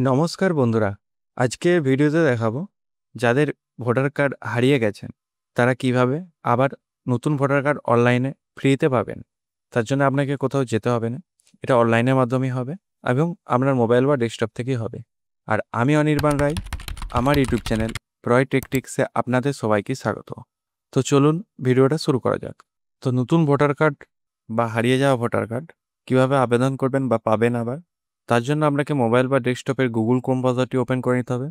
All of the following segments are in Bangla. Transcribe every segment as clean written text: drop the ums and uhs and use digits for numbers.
নমস্কার বন্ধুরা, আজকে ভিডিওতে দেখাবো যাদের ভোটার কার্ড হারিয়ে গেছেন তারা কিভাবে আবার নতুন ভোটার কার্ড অনলাইনে ফ্রিতে পাবেন। তার জন্য আপনাকে কোথাও যেতে হবে না, এটা অনলাইনের মাধ্যমেই হবে এবং আপনার মোবাইল বা ডেস্কটপ থেকেই হবে। আর আমি অনির্বাণ রায়, আমার ইউটিউব চ্যানেল প্রয় টেকটিক্সে আপনাদের সবাইকে স্বাগত। তো চলুন ভিডিওটা শুরু করা যাক। তো নতুন ভোটার কার্ড বা হারিয়ে যাওয়া ভোটার কার্ড কিভাবে আবেদন করবেন বা পাবেন আবার, তার জন্য আপনাকে মোবাইল বা ডেস্কটপের গুগল ক্রোম ব্রাউজারটি ওপেন করে নিতে হবে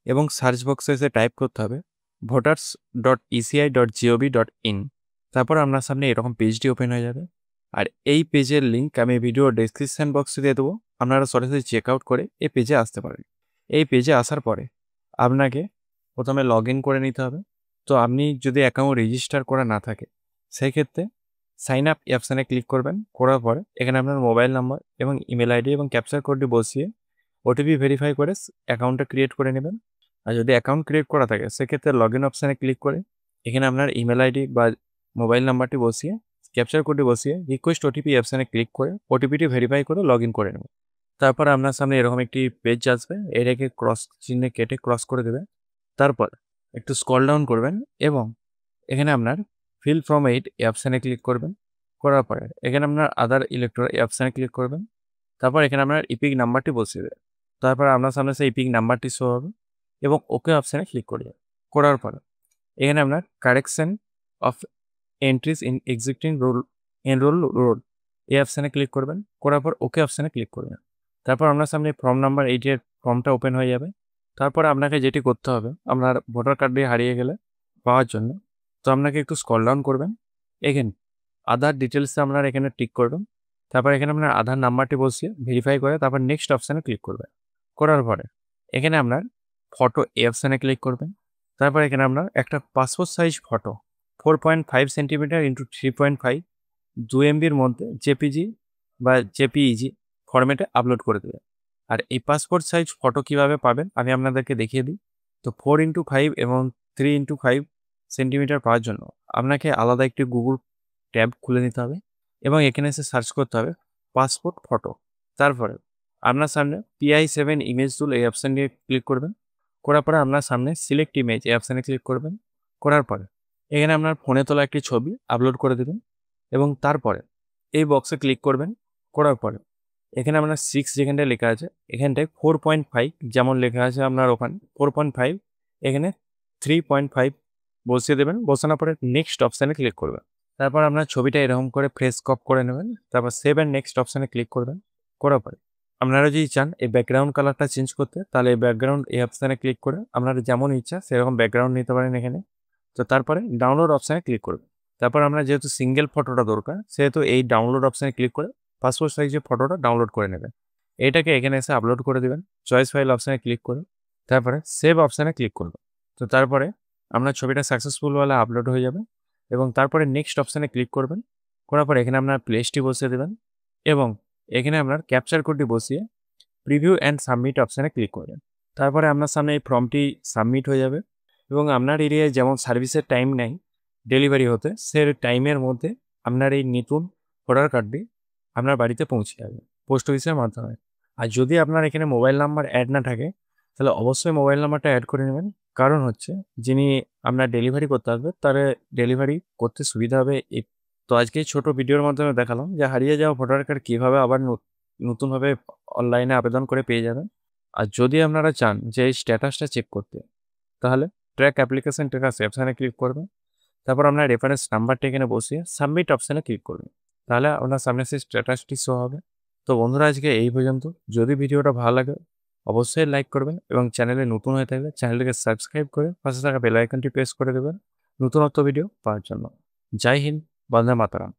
এবং সার্চ বক্সে এসে টাইপ করতে হবে voters.eci.gov.in। তারপর আপনার সামনে এরকম পেজটি ওপেন হয়ে যাবে। আর এই পেজের লিঙ্ক আমি ভিডিও ডেসক্রিপশন বক্সে দিয়ে দেবো, আপনারা সরাসরি চেক আউট করে এই পেজে আসতে পারেন। এই পেজে আসার পরে আপনাকে প্রথমে লগ ইন করে নিতে হবে। তো আপনি যদি অ্যাকাউন্ট রেজিস্টার করা না থাকে সেই ক্ষেত্রে সাইন আপ অপশানে ক্লিক করবেন। করার পরে এখানে আপনার মোবাইল নাম্বার এবং ইমেল আইডি এবং ক্যাপচার কোডটি বসিয়ে ওটিপি ভেরিফাই করে অ্যাকাউন্টটা ক্রিয়েট করে নেবেন। আর যদি অ্যাকাউন্ট ক্রিয়েট করা থাকে সেক্ষেত্রে লগ ইন অপশানে ক্লিক করে এখানে আপনার ইমেল আইডি বা মোবাইল নাম্বারটি বসিয়ে ক্যাপচার কোডটি বসিয়ে রিকোয়েস্ট ওটিপি অপশানে ক্লিক করে ওটিপিটি ভেরিফাই করে লগ ইন করে নেবেন। তারপর আপনার সামনে এরকম একটি পেজ আসবে, এটাকে ক্রস চিহ্নে কেটে ক্রস করে দেবে। তারপর একটু স্ক্রল ডাউন করবেন এবং এখানে আপনার ফিল ফ্রম এইট এই অপশানে ক্লিক করবেন। করার পরে এখানে আপনার আদার ইলেক্টর এই অপশানে ক্লিক করবেন। তারপর এখানে আপনার ইপিক নাম্বারটি বসিয়ে দেবেন। তারপর আপনার সামনে সেই ইপিক নাম্বারটি শো হবে এবং ওকে অপশানে ক্লিক করবে। করার পরে এখানে আপনার correction of entries in existing enrol roll এই অপশানে ক্লিক করবেন। করার পর ওকে অপশানে ক্লিক করবেন। তারপর আপনার সামনে ফর্ম নাম্বার 8 এর ফর্মটা ওপেন হয়ে যাবে। তারপর আপনাকে যেটি করতে হবে আপনার ভোটার কার্ডটি হারিয়ে গেলে পাওয়ার জন্য, তো আপনাকে একটু স্ক্রল ডাউন করবেন। এখানে আধার ডিটেলসে আপনার এখানে টিক করবেন। তারপর এখানে আপনার আধার নাম্বারটি বসিয়ে ভেরিফাই করে তারপর নেক্সট অপশানে ক্লিক করবেন। করার পরে এখানে আপনার ফটো এই অপশানে ক্লিক করবেন। তারপর এখানে আপনার একটা passport size photo 4.5 centimetre into 3.5 2 MBর মধ্যে জেপিজি বা জেপিইজি ফরম্যাটে আপলোড করে দেবেন। আর এই পাসপোর্ট সাইজ ফটো কিভাবে পাবেন আমি আপনাদেরকে দেখিয়ে দিই। তো 4x5 এবং 3x5 সেন্টিমিটার পাওয়ার জন্য আপনাকে আলাদা একটি গুগল ট্যাব খুলে নিতে হবে এবং এখানে এসে সার্চ করতে হবে পাসপোর্ট ফটো। তারপরে আপনার সামনে PI7 ইমেজ টুল এই অপশান দিয়ে ক্লিক করবেন। করার পরে আপনার সামনে সিলেক্ট ইমেজ এই অপশানে ক্লিক করবেন। করার পরে এখানে আপনার ফোনে তোলা একটি ছবি আপলোড করে দেবেন এবং তারপরে এই বক্সে ক্লিক করবেন। করার পরে এখানে আপনার 6 যেখানটায় লেখা আছে এখানটায় 4.5 যেমন লেখা আছে আপনার ওখানে 4.5 এখানে 3.5 বসিয়ে দেবেন। বসানোর পরে নেক্সট অপশানে ক্লিক করবেন। তারপর আপনার ছবিটা এরকম করে ফ্রেশ ক্রপ করে নেবেন। তারপর সেভ অ্যান্ড নেক্সট অপশানে ক্লিক করবেন। করার পরে আপনারা যদি চান এই ব্যাকগ্রাউন্ড কালারটা চেঞ্জ করতে তাহলে এই ব্যাকগ্রাউন্ড এই অপশানে ক্লিক করে আপনারা যেমন ইচ্ছা সেরকম ব্যাকগ্রাউন্ড নিতে পারেন এখানে। তো তারপরে ডাউনলোড অপশানে ক্লিক করবেন। তারপর আমরা যেহেতু সিঙ্গেল ফটোটা দরকার সেহেতু এই ডাউনলোড অপশানে ক্লিক করে পাসপোর্ট সাইজের ফটোটা ডাউনলোড করে নেবেন। এটাকে এখানে এসে আপলোড করে দেবেন। চয়েস ফাইল অপশানে ক্লিক করে তারপরে সেভ অপশানে ক্লিক করবেন। তো তারপরে আপনার ছবিটা সাকসেসফুলভাবে আপলোড হয়ে যাবে এবং তারপরে নেক্সট অপশানে ক্লিক করবেন। করার পর এখানে আপনার প্লেসটি বসিয়ে দেবেন এবং এখানে আপনার ক্যাপচার কোডটি বসিয়ে প্রিভিউ অ্যান্ড সাবমিট অপশানে ক্লিক করবেন। তারপরে আপনার সামনে এই ফর্মটি সাবমিট হয়ে যাবে এবং আপনার এরিয়ায় যেমন সার্ভিসের টাইম নেই ডেলিভারি হতে, সে টাইমের মধ্যে আপনার এই নতুন ভোটার কার্ডটি আপনার বাড়িতে পৌঁছে যাবে পোস্ট অফিসের মাধ্যমে। আর যদি আপনার এখানে মোবাইল নাম্বার অ্যাড না থাকে তাহলে অবশ্যই মোবাইল নাম্বারটা অ্যাড করে নেবেন, কারণ হচ্ছে যিনি আপনার ডেলিভারি করতে আসবে তার ডেলিভারি করতে সুবিধা হবে। তো আজকে এই ছোটো ভিডিওর মাধ্যমে দেখালাম যে হারিয়ে যাওয়া ভোটার কার্ড কীভাবে আবার নতুনভাবে অনলাইনে আবেদন করে পেয়ে যাবেন। আর যদি আপনারা চান যে এই স্ট্যাটাসটা চেক করতে তাহলে ট্র্যাক অ্যাপ্লিকেশন ট্র্যাকার অপশানে ক্লিক করবেন। তারপর আপনার রেফারেন্স নাম্বারটা এখানে বসিয়ে সাবমিট অপশানে ক্লিক করবেন। তাহলে আপনার সামনে সেই স্ট্যাটাসটি শো হবে। তো বন্ধুরা আজকে এই পর্যন্ত। যদি ভিডিওটা ভালো লাগে অবশ্যই লাইক করবেন এবং চ্যানেলে নতুন হয়ে থাকলে চ্যানেলটিকে সাবস্ক্রাইব করে পাশে থাকা বেল আইকনটি প্রেস করে দেবেন নতুনত্ব ভিডিও পাওয়ার জন্য। জয় হিন্দ, বন্দে মাতরম।